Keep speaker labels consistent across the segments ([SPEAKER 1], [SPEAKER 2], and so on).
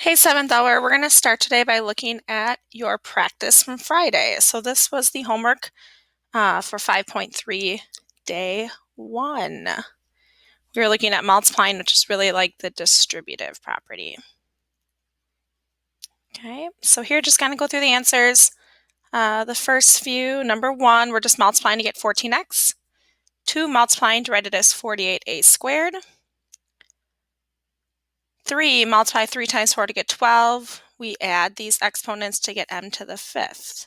[SPEAKER 1] Hey, 7th hour, we're going to start today by looking at your practice from Friday. So this was the homework for 5.3, day 1. We were looking at multiplying, which is really like the distributive property. Okay, so here just kind of go through the answers. The first few, number 1, we're just multiplying to get 14x. 2, multiplying to write it as 48a squared. 3, multiply 3 times 4 to get 12. We add these exponents to get m to the 5th.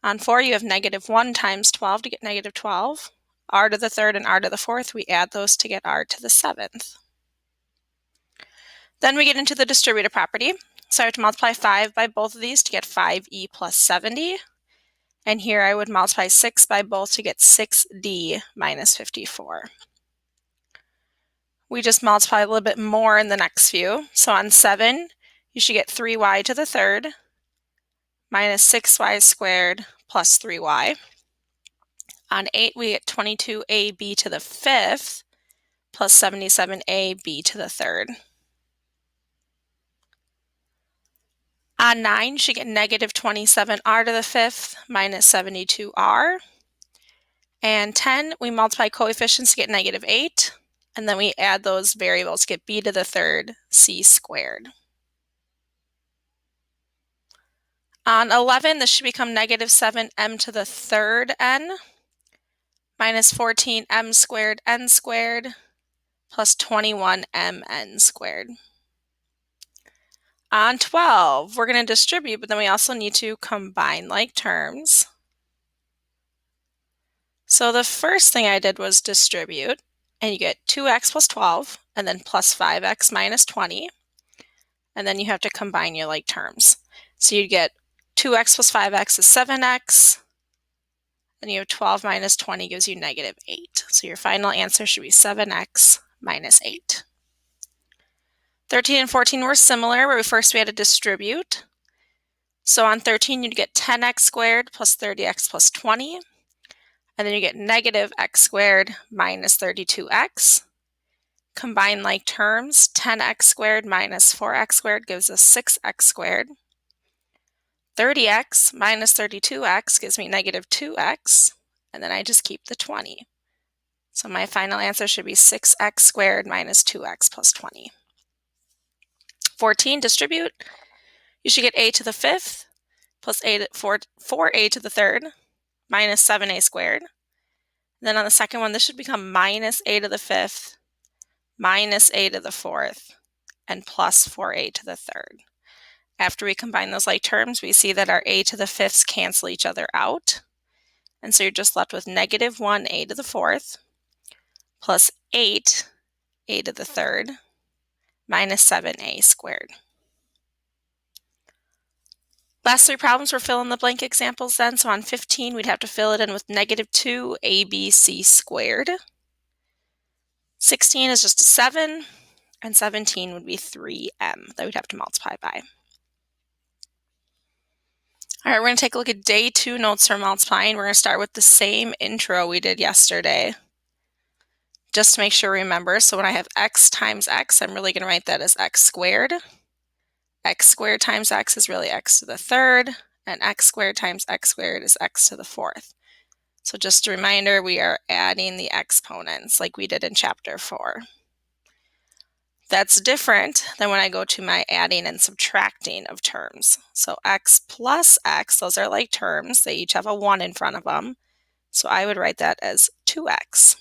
[SPEAKER 1] On 4, you have -1 times 12 to get -12. R to the 3rd and R to the 4th, we add those to get R to the 7th. Then we get into the distributive property. So I have to multiply 5 by both of these to get 5e plus 70. And here I would multiply 6 by both to get 6d minus 54. We just multiply a little bit more in the next few. So on 7, you should get 3y to the 3rd minus 6y squared plus 3y. On 8, we get 22ab to the 5th plus 77ab to the 3rd. On 9, you should get -27r to the 5th minus 72r. And 10, we multiply coefficients to get -8, and then we add those variables to get b to the 3rd, c squared. On 11, this should become -7m to the 3rd n minus 14m squared n squared plus 21mn squared. On 12, we're going to distribute, but then we also need to combine like terms. So the first thing I did was distribute, and you get 2x plus 12, and then plus 5x minus 20, and then you have to combine your like terms. So you get 2x plus 5x is 7x, and you have 12 minus 20 gives you -8. So your final answer should be 7x minus 8. 13 and 14 were similar, where first we had to distribute. So on 13, you'd get 10x squared plus 30x plus 20. And then you get -x squared minus 32x. Combine like terms, 10x squared minus 4x squared gives us 6x squared. 30x minus 32x gives me -2x. And then I just keep the 20. So my final answer should be 6x squared minus 2x plus 20. 14, distribute. You should get a to the 5th plus 4a to the 3rd minus 7a squared. Then on the second one, this should become minus a to the 5th minus a to the 4th and plus 4a to the 3rd. After we combine those like terms, we see that our a to the 5ths cancel each other out. And so you're just left with -1a to the 4th plus 8a to the 3rd minus 7a squared. Last 3 problems were fill in the blank examples then. So on 15, we'd have to fill it in with -2abc squared. 16 is just a 7, and 17 would be 3m that we'd have to multiply by. All right, we're going to take a look at day 2 notes for multiplying. We're going to start with the same intro we did yesterday, just to make sure we remember. So when I have x times x, I'm really going to write that as x squared. X squared times x is really x to the 3rd, and x squared times x squared is x to the 4th. So just a reminder, we are adding the exponents like we did in chapter 4. That's different than when I go to my adding and subtracting of terms. So x plus x, those are like terms. They each have a 1 in front of them. So I would write that as 2x.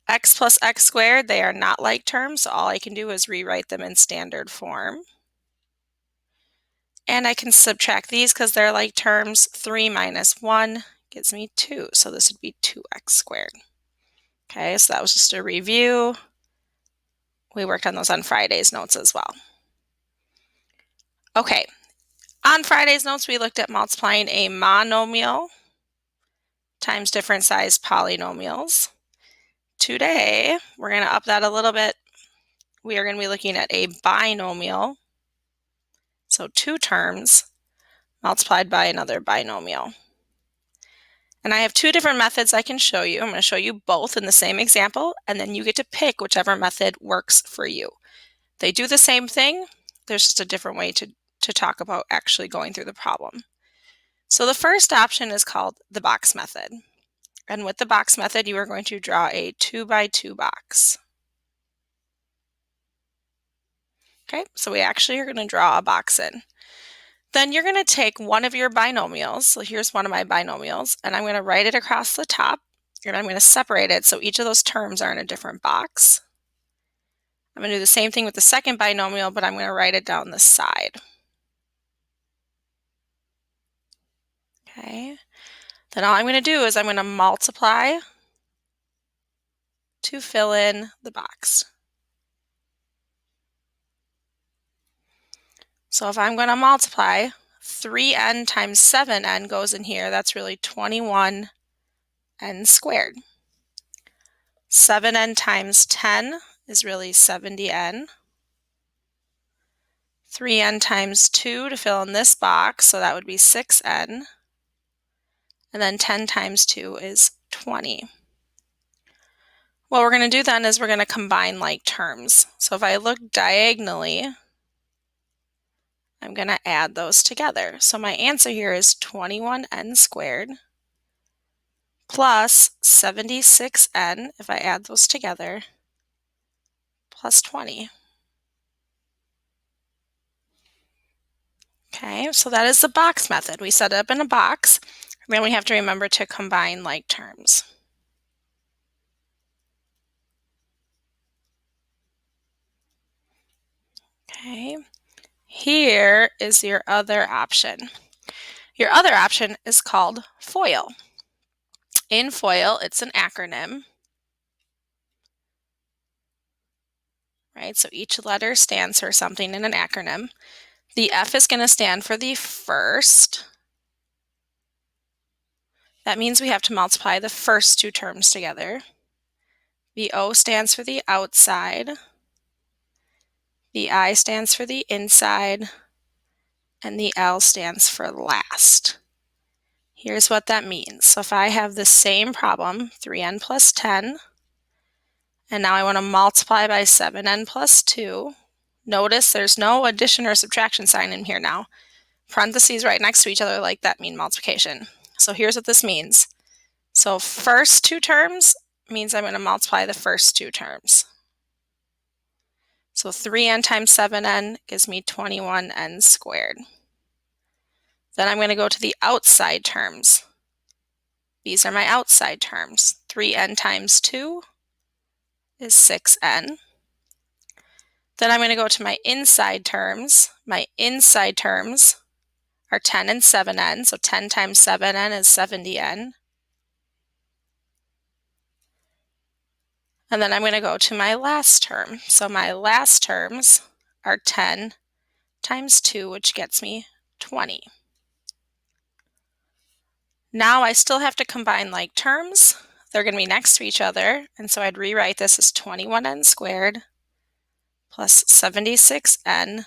[SPEAKER 1] X plus x squared, they are not like terms, so all I can do is rewrite them in standard form. And I can subtract these because they're like terms. 3 minus 1 gives me 2, so this would be 2x squared. Okay, so that was just a review. We worked on those on Friday's notes as well. Okay, on Friday's notes, we looked at multiplying a monomial times different sized polynomials. Today, we're going to up that a little bit. We are going to be looking at a binomial, so 2 terms multiplied by another binomial. And I have 2 different methods I can show you. I'm going to show you both in the same example, and then you get to pick whichever method works for you. They do the same thing, there's just a different way to talk about actually going through the problem. So the first option is called the box method. And with the box method, you are going to draw a 2x2 box. Okay, so we actually are going to draw a box in. Then you're going to take one of your binomials. So here's one of my binomials, and I'm going to write it across the top, and I'm going to separate it so each of those terms are in a different box. I'm going to do the same thing with the second binomial, but I'm going to write it down the side. Okay, then all I'm going to do is I'm going to multiply to fill in the box. So if I'm going to multiply, 3n times 7n goes in here. That's really 21n squared. 7n times 10 is really 70n. 3n times 2 to fill in this box, so that would be 6n. And then 10 times 2 is 20. What we're going to do then is we're going to combine like terms. So if I look diagonally, I'm going to add those together. So my answer here is 21n squared plus 76n, if I add those together, plus 20. Okay, so that is the box method. We set it up in a box, and then we have to remember to combine like terms. Okay, here is your other option. Your other option is called FOIL. In FOIL, it's an acronym, right? So each letter stands for something in an acronym. The F is going to stand for the first. That means we have to multiply the first two terms together. The O stands for the outside. The I stands for the inside. And the L stands for last. Here's what that means. So if I have the same problem, 3n plus 10, and now I want to multiply by 7n plus 2, notice there's no addition or subtraction sign in here now. Parentheses right next to each other like that mean multiplication. So here's what this means. So first two terms means I'm going to multiply the first two terms. So 3n times 7n gives me 21n squared. Then I'm going to go to the outside terms. These are my outside terms. 3n times 2 is 6n. Then I'm going to go to my inside terms. My inside terms are 10 and 7n, so 10 times 7n is 70n. And then I'm going to go to my last term. So my last terms are 10 times 2, which gets me 20. Now I still have to combine like terms. They're going to be next to each other, and so I'd rewrite this as 21n squared plus 76n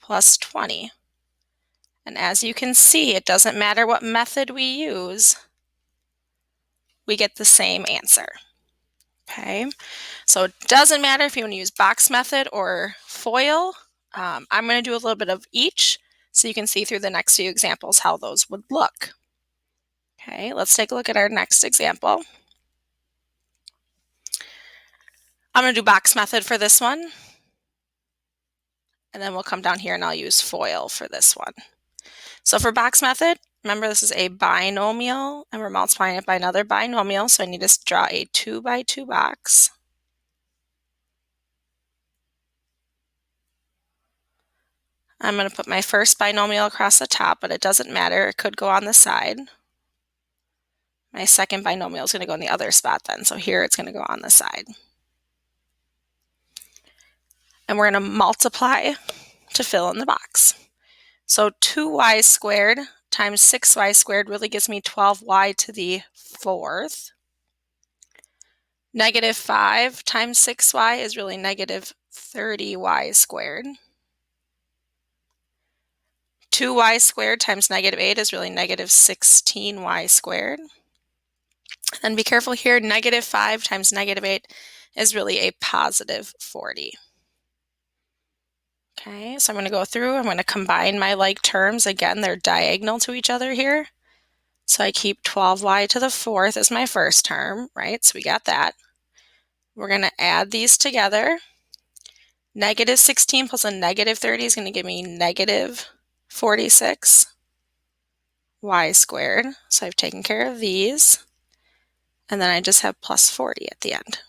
[SPEAKER 1] plus 20. And as you can see, it doesn't matter what method we use, we get the same answer. Okay, so it doesn't matter if you want to use box method or FOIL. I'm going to do a little bit of each so you can see through the next few examples how those would look. Okay, let's take a look at our next example. I'm going to do box method for this one, and then we'll come down here and I'll use FOIL for this one. So for box method, remember this is a binomial and we're multiplying it by another binomial, so I need to draw a 2x2 box. I'm going to put my first binomial across the top, but it doesn't matter, it could go on the side. My second binomial is going to go in the other spot then, so here it's going to go on the side. And we're going to multiply to fill in the box. So 2y squared times 6y squared really gives me 12y to the fourth. Negative 5 times 6y is really negative 30y squared. 2y squared times negative 8 is really negative 16y squared. And be careful here, negative 5 times negative 8 is really a positive 40. Okay, so I'm going to go through, I'm going to combine my like terms. Again, they're diagonal to each other here. So I keep 12y to the fourth as my first term, right? So we got that. We're going to add these together. Negative 16 plus a negative 30 is going to give me negative 46 y squared. So I've taken care of these. And then I just have plus 40 at the end.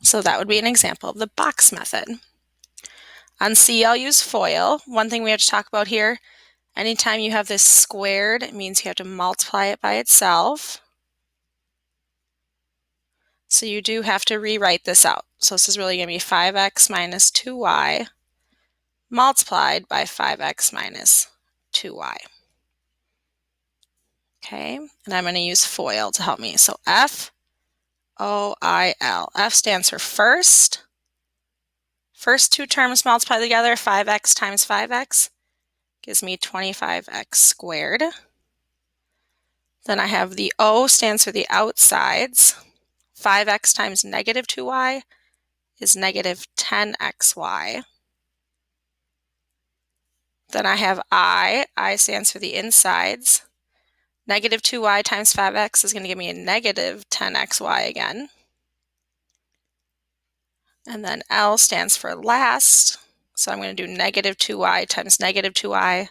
[SPEAKER 1] So that would be an example of the box method. On C, I'll use FOIL. One thing we have to talk about here, anytime you have this squared, it means you have to multiply it by itself. So you do have to rewrite this out. So this is really going to be 5x minus 2y multiplied by 5x minus 2y. Okay, and I'm going to use FOIL to help me. So F-O-I-L. F stands for first. First two terms multiply together, 5x times 5x gives me 25x squared. Then I have the O stands for the outsides. 5x times negative 2y is negative 10xy. Then I have I stands for the insides. Negative 2y times 5x is going to give me a negative 10xy again. And then L stands for last. So I'm going to do negative 2y times negative 2y,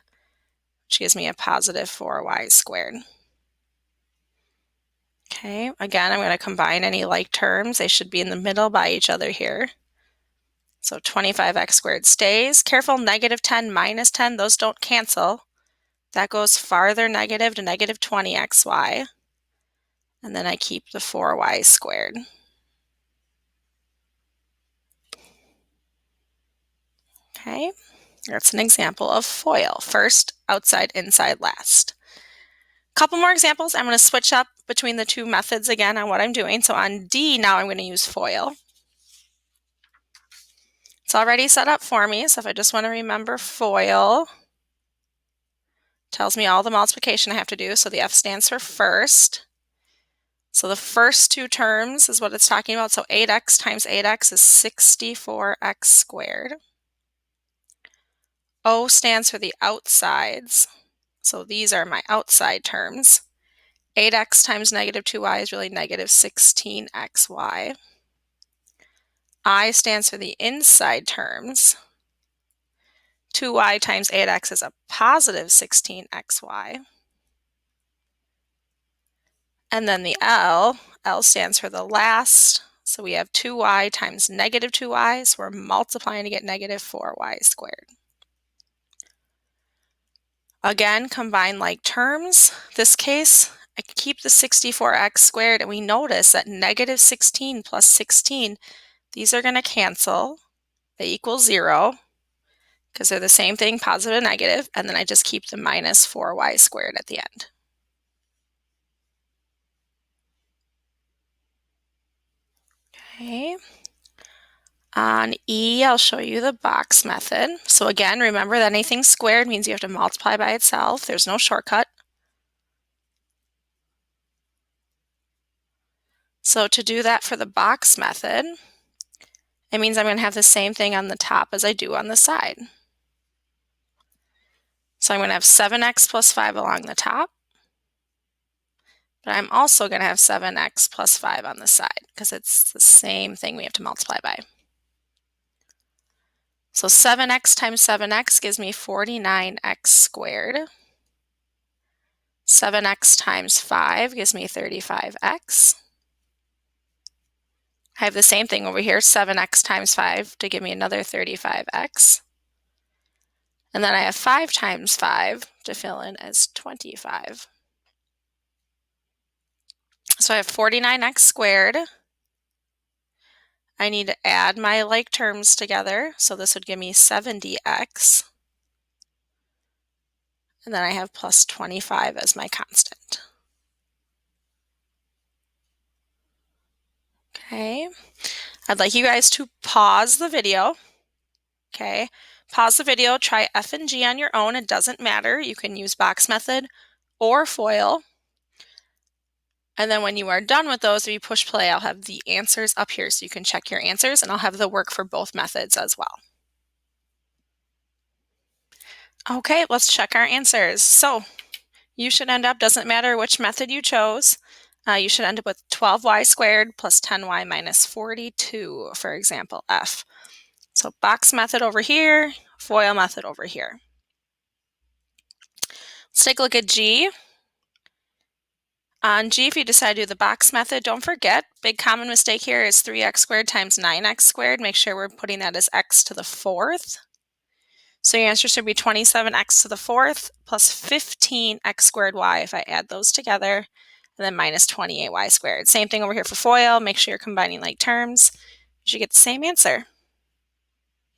[SPEAKER 1] which gives me a positive 4y squared. Okay, again, I'm going to combine any like terms. They should be in the middle by each other here. So 25x squared stays. Careful, negative 10 minus 10, those don't cancel. That goes farther negative to negative 20xy. And then I keep the 4y squared. Okay, that's an example of FOIL. First, outside, inside, last. Couple more examples. I'm going to switch up between the two methods again on what I'm doing. So on D, now I'm going to use FOIL. It's already set up for me, so if I just want to remember FOIL, tells me all the multiplication I have to do. So the F stands for first. So the first two terms is what it's talking about. So 8x times 8x is 64x squared. O stands for the outsides. So these are my outside terms. 8x times negative 2y is really negative 16xy. I stands for the inside terms. 2y times 8x is a positive 16xy. And then the L stands for the last. So we have 2y times negative 2y, so we're multiplying to get negative 4y squared. Again, combine like terms. This case, I keep the 64x squared, and we notice that negative 16 plus 16, these are going to cancel. They equal 0 because they're the same thing, positive and negative, and then I just keep the minus 4y squared at the end. Okay. On E, I'll show you the box method. So again, remember that anything squared means you have to multiply by itself. There's no shortcut. So to do that for the box method, it means I'm going to have the same thing on the top as I do on the side. So I'm going to have 7x plus 5 along the top, but I'm also going to have 7x plus 5 on the side because it's the same thing we have to multiply by. So 7x times 7x gives me 49x squared. 7x times 5 gives me 35x. I have the same thing over here, 7x times 5 to give me another 35x. And then I have 5 times 5 to fill in as 25. So I have 49x squared. I need to add my like terms together, so this would give me 70x. And then I have plus 25 as my constant. Okay, I'd like you guys to pause the video. Okay, pause the video, try F and G on your own. It doesn't matter. You can use box method or FOIL. And then when you are done with those, if you push play, I'll have the answers up here so you can check your answers, and I'll have the work for both methods as well. Okay, let's check our answers. So you should end up, doesn't matter which method you chose, you should end up with 12y squared plus 10y minus 42, for example, F. So box method over here, FOIL method over here. Let's take a look at G. On G, if you decide to do the box method, don't forget, big common mistake here is 3x squared times 9x squared. Make sure we're putting that as x to the fourth. So your answer should be 27x to the fourth plus 15x squared y if I add those together, and then minus 28y squared. Same thing over here for FOIL. Make sure you're combining like terms. You should get the same answer.